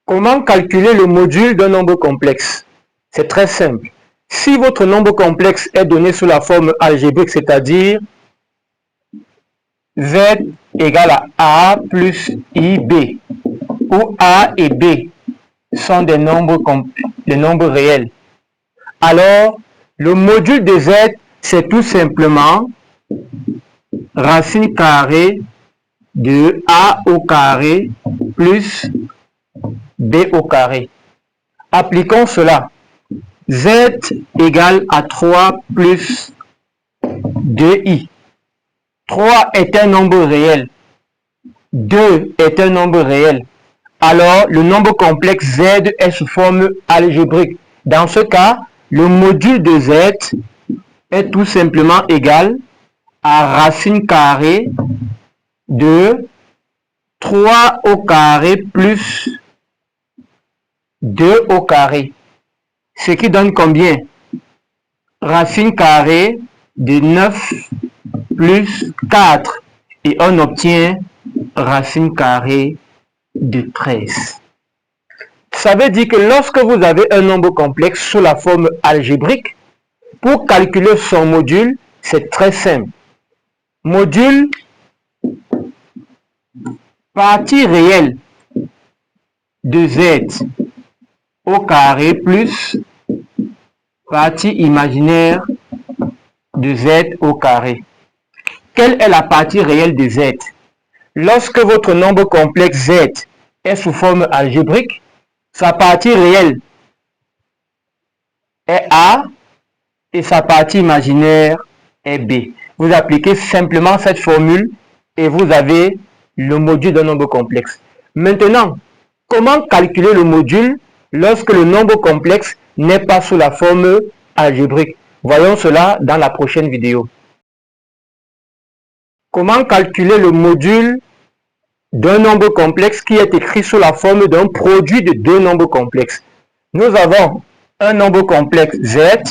Comment calculer le module d'un nombre complexe? C'est très simple. Si votre nombre complexe est donné sous la forme algébrique, c'est-à-dire Z égale à A plus IB, où A et B sont des nombres réels, alors le module de Z, c'est tout simplement racine carrée de A au carré plus B au carré. Appliquons cela. Z égale à 3 plus 2i. 3 est un nombre réel. 2 est un nombre réel. Alors, le nombre complexe Z est sous forme algébrique. Dans ce cas, le module de Z est tout simplement égal à racine carrée de 3 au carré plus 2 au carré. Ce qui donne combien? Racine carrée de 9 plus 4. Et on obtient racine carrée de 13. Ça veut dire que lorsque vous avez un nombre complexe sous la forme algébrique, pour calculer son module, c'est très simple. Module partie réelle de Z au carré plus partie imaginaire de Z au carré. Quelle est la partie réelle de Z? Lorsque votre nombre complexe Z est sous forme algébrique, sa partie réelle est A et sa partie imaginaire est B. Vous appliquez simplement cette formule et vous avez le module d'un nombre complexe. Maintenant, comment calculer le module lorsque le nombre complexe n'est pas sous la forme algébrique? Voyons cela dans la prochaine vidéo. Comment calculer le module d'un nombre complexe qui est écrit sous la forme d'un produit de deux nombres complexes? Nous avons un nombre complexe Z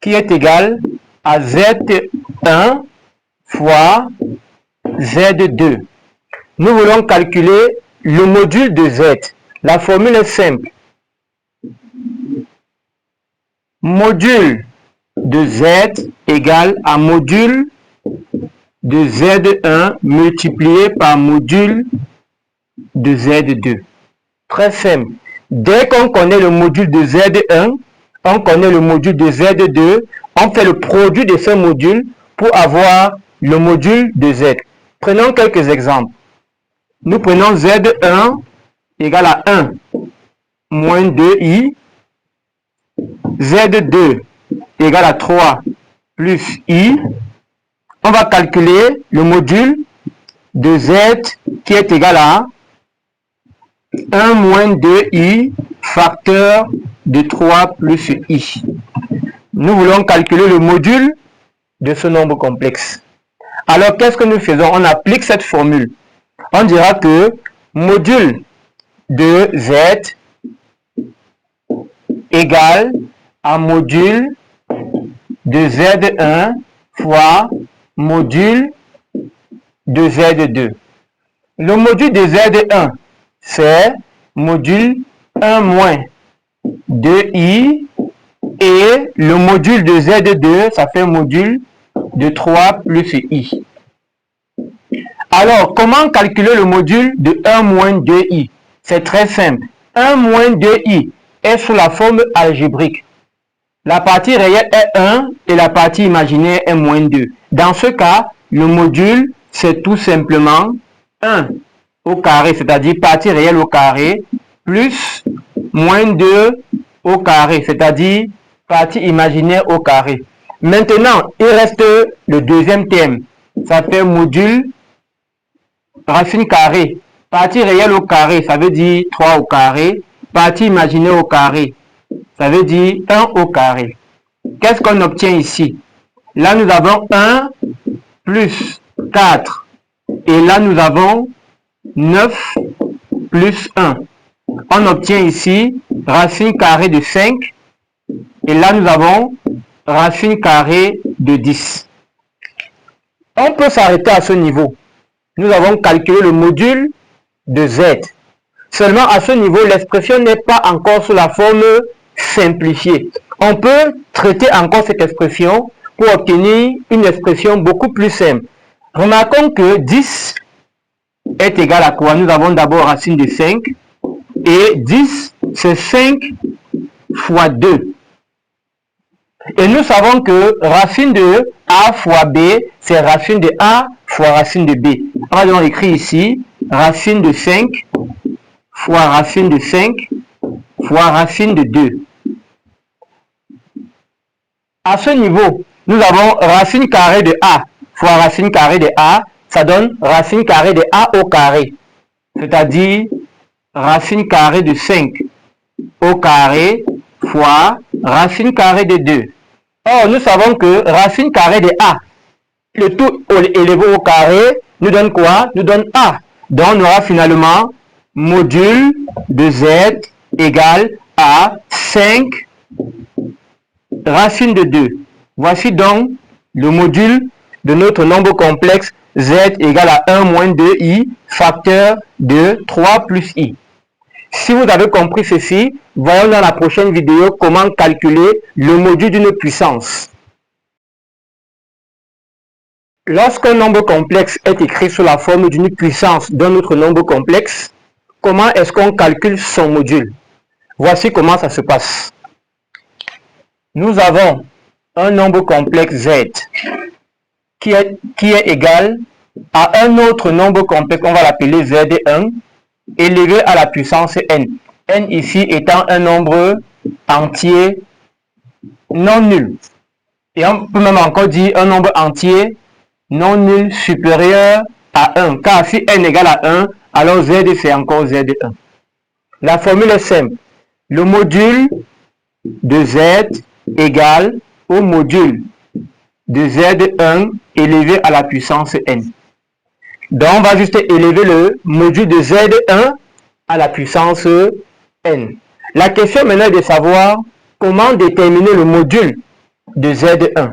qui est égal à Z1 fois Z2. Nous voulons calculer le module de Z. La formule est simple. Module de Z égale à module de Z1 multiplié par module de Z2. Très simple. Dès qu'on connaît le module de Z1, on connaît le module de Z2, on fait le produit de ce module pour avoir le module de Z. Prenons quelques exemples. Nous prenons Z1 égale à 1 moins 2i, Z2 égale à 3 plus i. On va calculer le module de Z qui est égal à 1 moins 2i facteur de 3 plus i. Nous voulons calculer le module de ce nombre complexe. Alors, qu'est-ce que nous faisons? On applique cette formule. On dira que module de Z égale à module de Z1 fois module de Z2. Le module de Z1, c'est module 1 moins 2i et le module de Z2, ça fait module de 3 plus i. Alors, comment calculer le module de 1 moins 2i? C'est très simple. 1 moins 2i est sous la forme algébrique. La partie réelle est 1 et la partie imaginaire est moins 2. Dans ce cas, le module, c'est tout simplement 1 au carré, c'est-à-dire partie réelle au carré, plus moins 2 au carré, c'est-à-dire partie imaginaire au carré. Maintenant, il reste le deuxième terme. Ça fait module racine carrée. Partie réelle au carré, ça veut dire 3 au carré. Partie imaginaire au carré, ça veut dire 1 au carré. Qu'est-ce qu'on obtient ici? Là, nous avons 1 plus 4. Et là, nous avons 9 plus 1. On obtient ici racine carrée de 5. Et là, nous avons racine carrée de 10. On peut s'arrêter à ce niveau. Nous avons calculé le module de Z. Seulement à ce niveau, l'expression n'est pas encore sous la forme simplifiée. On peut traiter encore cette expression pour obtenir une expression beaucoup plus simple. Remarquons que 10 est égal à quoi? Nous avons d'abord racine de 5 et 10 c'est 5 fois 2. Et nous savons que racine de A fois B, c'est racine de A fois racine de B. On va donc écrire ici racine de 5 fois racine de 5 fois racine de 2. À ce niveau, nous avons racine carrée de A fois racine carrée de A, ça donne racine carrée de A au carré, c'est-à-dire racine carrée de 5 au carré fois racine carrée de 2. Or, nous savons que racine carrée de A, le tout élevé au carré, nous donne quoi? Nous donne A. Donc, on aura finalement module de Z égale à 5 racine de 2. Voici donc le module de notre nombre complexe Z égale à 1 moins 2i, facteur de 3 plus i. Si vous avez compris ceci, voyons dans la prochaine vidéo comment calculer le module d'une puissance. Lorsqu'un nombre complexe est écrit sous la forme d'une puissance d'un autre nombre complexe, comment est-ce qu'on calcule son module? Voici comment ça se passe. Nous avons un nombre complexe Z qui est égal à un autre nombre complexe, on va l'appeler Z1, élevé à la puissance n. N ici étant un nombre entier non nul. Et on peut même encore dire un nombre entier non nul supérieur à 1. Car si n égale à 1, alors Z c'est encore Z1. La formule est simple. Le module de Z égale au module de Z1 élevé à la puissance n. Donc, on va juste élever le module de Z1 à la puissance n. La question maintenant est de savoir comment déterminer le module de Z1.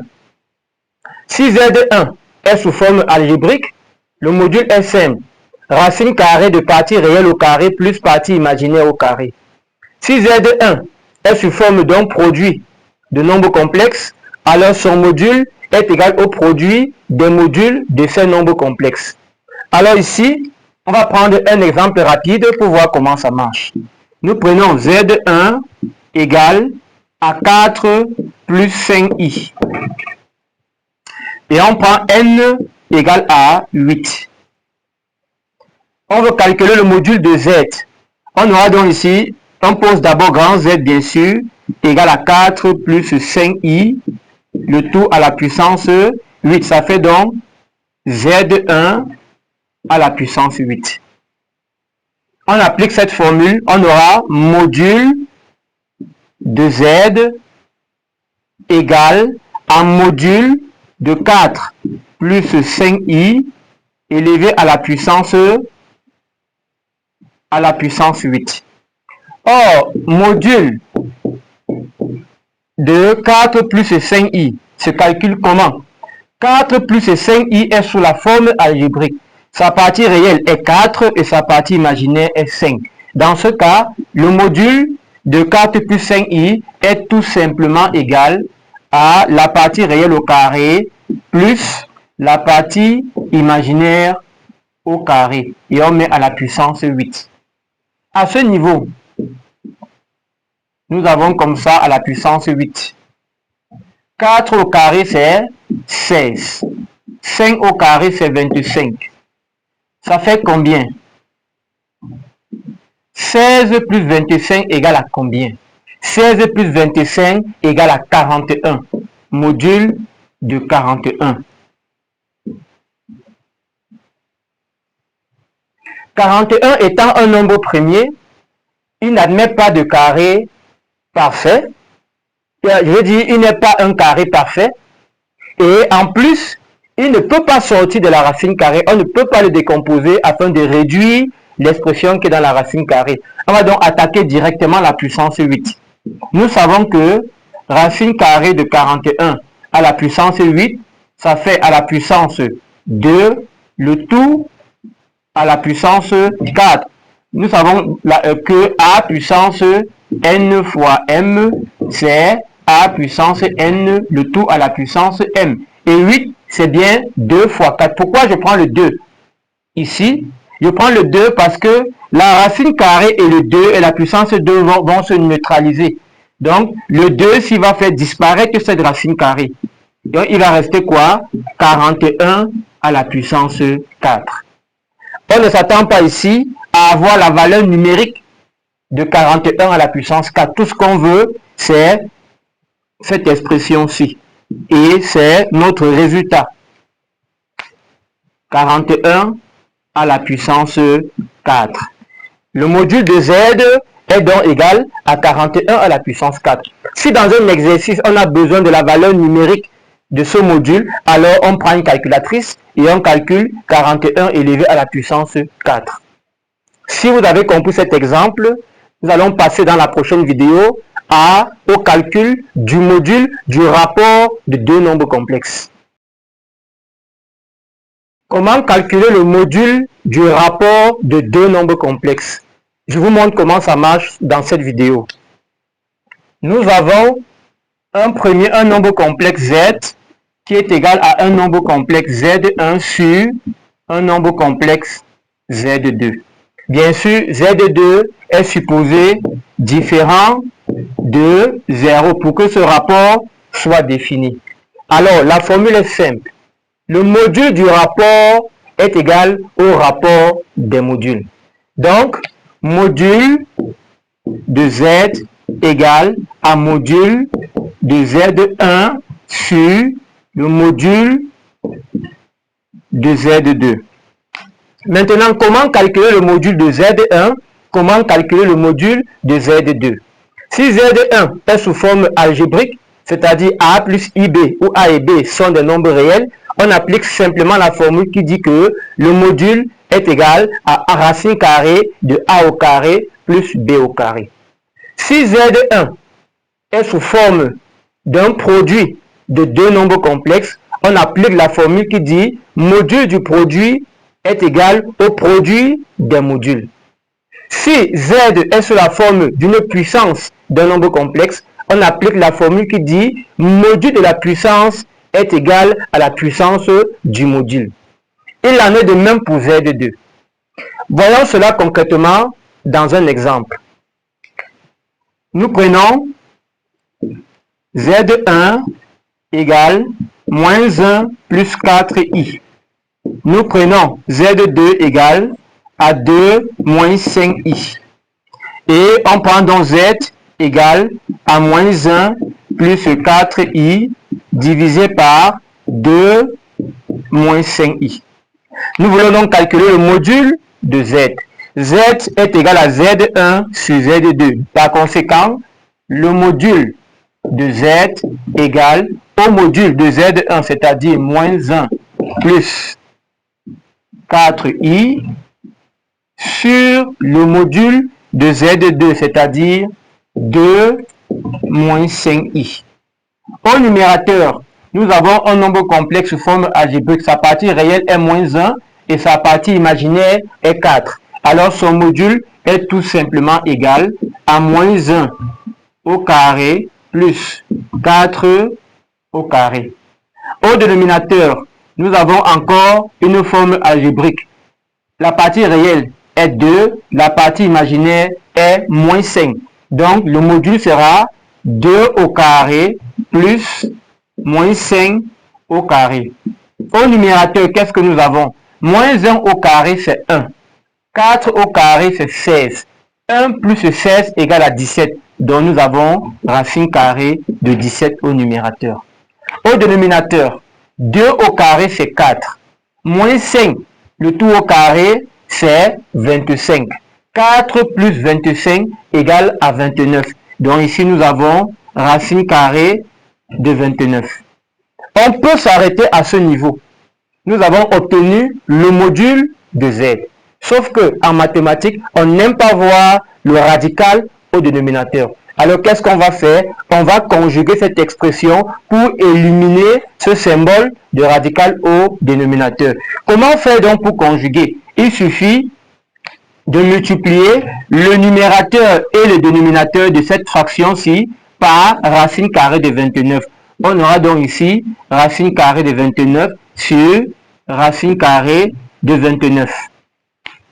Si Z1 est sous forme algébrique, le module est simple. Racine carrée de partie réelle au carré plus partie imaginaire au carré. Si Z1 est sous forme d'un produit de nombres complexes, alors son module est égal au produit des modules de ces nombres complexes. Alors ici, on va prendre un exemple rapide pour voir comment ça marche. Nous prenons Z1 égale à 4 plus 5i. Et on prend n égale à 8. On veut calculer le module de Z. On aura donc ici, on pose d'abord grand Z bien sûr, égale à 4 plus 5i, le tout à la puissance 8. Ça fait donc Z1 à la puissance 8. On applique cette formule, on aura module de Z égale à module de 4 plus 5i élevé à la puissance 8. Or, module de 4 plus 5i se calcule comment? 4 plus 5i est sous la forme algébrique. Sa partie réelle est 4 et sa partie imaginaire est 5. Dans ce cas, le module de 4 plus 5i est tout simplement égal à la partie réelle au carré plus la partie imaginaire au carré. Et on met à la puissance 8. À ce niveau, nous avons comme ça à la puissance 8. 4 au carré c'est 16. 5 au carré c'est 25. Ça fait combien? 16 plus 25 égale à combien? 16 plus 25 égale à 41. Module de 41. 41 étant un nombre premier, il n'admet pas de carré parfait. Je veux dire, il n'est pas un carré parfait. Et en plus, il ne peut pas sortir de la racine carrée. On ne peut pas le décomposer afin de réduire l'expression qui est dans la racine carrée. On va donc attaquer directement la puissance 8. Nous savons que racine carrée de 41 à la puissance 8, ça fait à la puissance 2, le tout à la puissance 4. nous savons que a puissance n fois m, c'est a puissance n, le tout à la puissance m. Et 8, c'est bien 2 fois 4. Pourquoi je prends le 2 ici? Je prends le 2 parce que la racine carrée et le 2 et la puissance 2 vont se neutraliser. Donc, le 2, s'il va faire disparaître cette racine carrée, donc il va rester quoi? 41 à la puissance 4. On ne s'attend pas ici à avoir la valeur numérique de 41 à la puissance 4. Tout ce qu'on veut, c'est cette expression-ci. Et c'est notre résultat. 41 à la puissance 4. Le module de Z est donc égal à 41 à la puissance 4. Si dans un exercice, on a besoin de la valeur numérique de ce module, alors on prend une calculatrice et on calcule 41 élevé à la puissance 4. Si vous avez compris cet exemple, nous allons passer dans la prochaine vidéo au calcul du module du rapport de deux nombres complexes. Comment calculer le module du rapport de deux nombres complexes? Je vous montre comment ça marche dans cette vidéo. Nous avons un nombre complexe Z qui est égal à un nombre complexe Z1 sur un nombre complexe Z2. Bien sûr, Z2 est supposé différent de 0 pour que ce rapport soit défini. Alors, la formule est simple. Le module du rapport est égal au rapport des modules. Donc, module de Z égale à module de Z1 sur le module de Z2. Maintenant, comment calculer le module de Z1? Comment calculer le module de Z2? Si Z1 est sous forme algébrique, c'est-à-dire A plus IB où A et B sont des nombres réels, on applique simplement la formule qui dit que le module est égal à racine carrée de A au carré plus B au carré. Si Z1 est sous forme d'un produit de deux nombres complexes, on applique la formule qui dit module du produit est égal au produit des modules. Si Z est sous la forme d'une puissance d'un nombre complexe, on applique la formule qui dit module de la puissance est égal à la puissance du module. Il en est de même pour Z2. Voyons cela concrètement dans un exemple. Nous prenons Z1 égale moins 1 plus 4i. Nous prenons Z2 égale à 2 moins 5i. Et on prend donc Z égale à moins 1 plus 4i divisé par 2 moins 5i. Nous voulons donc calculer le module de Z. Z est égal à Z1 sur Z2. Par conséquent, le module de Z égale au module de Z1, c'est-à-dire moins 1 plus 4i sur le module de Z2, c'est-à-dire 2 moins 5i. Au numérateur, nous avons un nombre complexe sous forme algébrique. Sa partie réelle est moins 1 et sa partie imaginaire est 4. Alors son module est tout simplement égal à moins 1 au carré plus 4 au carré. Au dénominateur, nous avons encore une forme algébrique. La partie réelle est 2, la partie imaginaire est moins 5. Donc le module sera 2 au carré plus moins 5 au carré. Au numérateur, qu'est-ce que nous avons? Moins 1 au carré, c'est 1. 4 au carré, c'est 16. 1 plus 16 égale à 17. Donc nous avons racine carrée de 17 au numérateur. Au dénominateur, 2 au carré, c'est 4. Moins 5, le tout au carré, c'est 25. 4 plus 25 égale à 29. Donc ici, nous avons racine carrée de 29. On peut s'arrêter à ce niveau. Nous avons obtenu le module de Z. Sauf que en mathématiques, on n'aime pas voir le radical au dénominateur. Alors qu'est-ce qu'on va faire? On va conjuguer cette expression pour éliminer ce symbole de radical au dénominateur. Comment faire donc pour conjuguer? Il suffit de multiplier le numérateur et le dénominateur de cette fraction-ci par racine carrée de 29. On aura donc ici racine carrée de 29 sur racine carrée de 29.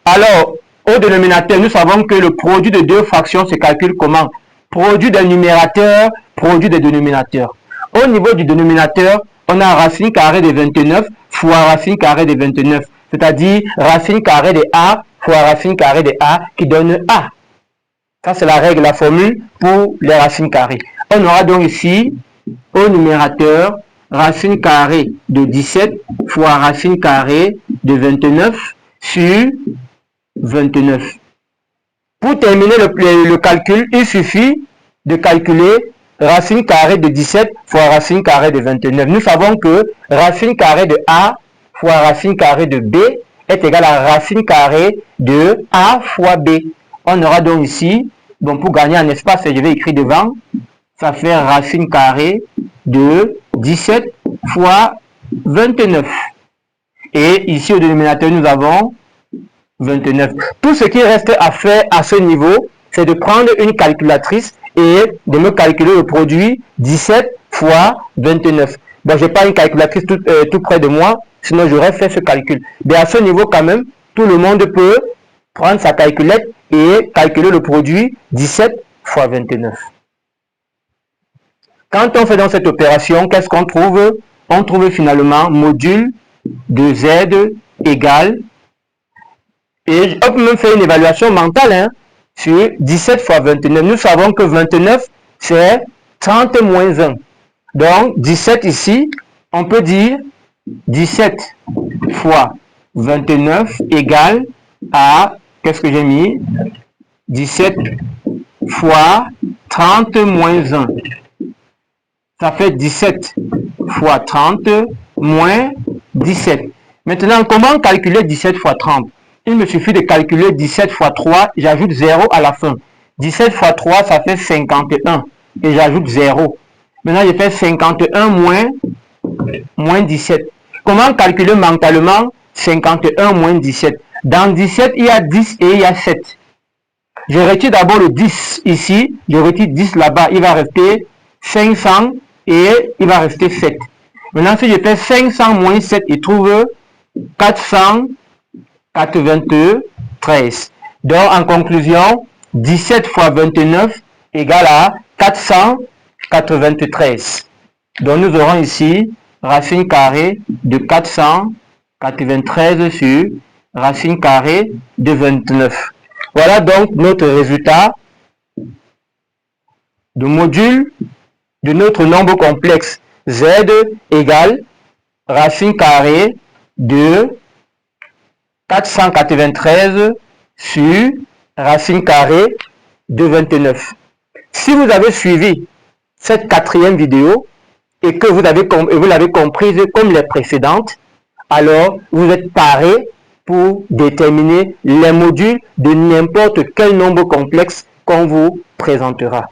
Alors, au dénominateur, nous savons que le produit de deux fractions se calcule comment? Produit des numérateurs, produit des dénominateurs. Au niveau du dénominateur, on a racine carrée de 29 fois racine carrée de 29, c'est-à-dire racine carrée de A fois racine carrée de A qui donne A. Ça, c'est la règle, la formule pour les racines carrées. On aura donc ici, au numérateur, racine carrée de 17 fois racine carrée de 29 sur 29. Pour terminer le calcul, il suffit de calculer racine carrée de 17 fois racine carrée de 29. Nous savons que racine carrée de A fois racine carrée de B est égal à racine carrée de A fois B. On aura donc ici, donc pour gagner en espace, je vais écrire devant, ça fait racine carrée de 17 fois 29. Et ici au dénominateur, nous avons 29. Tout ce qui reste à faire à ce niveau, c'est de prendre une calculatrice et de me calculer le produit 17 fois 29. Bon, je n'ai pas une calculatrice tout près de moi, sinon j'aurais fait ce calcul. Mais à ce niveau quand même, tout le monde peut prendre sa calculette et calculer le produit 17 fois 29. Quand on fait dans cette opération, qu'est-ce qu'on trouve? On trouve finalement module de Z égale, et on peut même faire une évaluation mentale sur 17 fois 29. Nous savons que 29, c'est 30 moins 1. Donc, 17 ici, on peut dire 17 fois 29 égale à, qu'est-ce que j'ai mis? 17 fois 30 moins 1. Ça fait 17 fois 30 moins 17. Maintenant, comment calculer 17 fois 30? Il me suffit de calculer 17 fois 3, j'ajoute 0 à la fin. 17 fois 3, ça fait 51 et j'ajoute 0. Maintenant, je fais 51 moins 17. Comment calculer mentalement 51 moins 17? Dans 17, il y a 10 et il y a 7. Je retire d'abord le 10 ici, je retire 10 là-bas, il va rester 500 et il va rester 7. Maintenant, si je fais 500 moins 7, je trouve 493. Donc, en conclusion, 17 fois 29 égale à 493. Donc, nous aurons ici racine carrée de 493 sur racine carrée de 29. Voilà donc notre résultat de module de notre nombre complexe Z égale racine carrée de 493 sur racine carrée de 29. Si vous avez suivi cette quatrième vidéo et que vous l'avez comprise comme les précédentes, alors vous êtes paré pour déterminer les modules de n'importe quel nombre complexe qu'on vous présentera.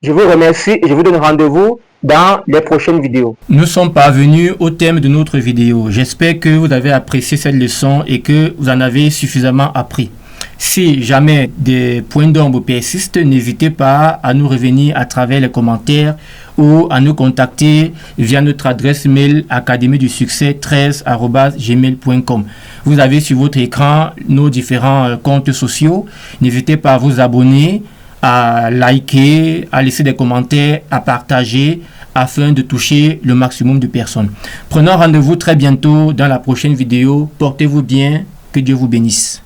Je vous remercie et je vous donne rendez-vous dans les prochaines vidéos. Nous sommes parvenus au thème de notre vidéo. J'espère que vous avez apprécié cette leçon et que vous en avez suffisamment appris. Si jamais des points d'ombre persistent, n'hésitez pas à nous revenir à travers les commentaires ou à nous contacter via notre adresse mail academiedusuccès13@gmail.com. Vous avez sur votre écran nos différents comptes sociaux. N'hésitez pas à vous abonner, à liker, à laisser des commentaires, à partager afin de toucher le maximum de personnes. Prenons rendez-vous très bientôt dans la prochaine vidéo. Portez-vous bien, que Dieu vous bénisse.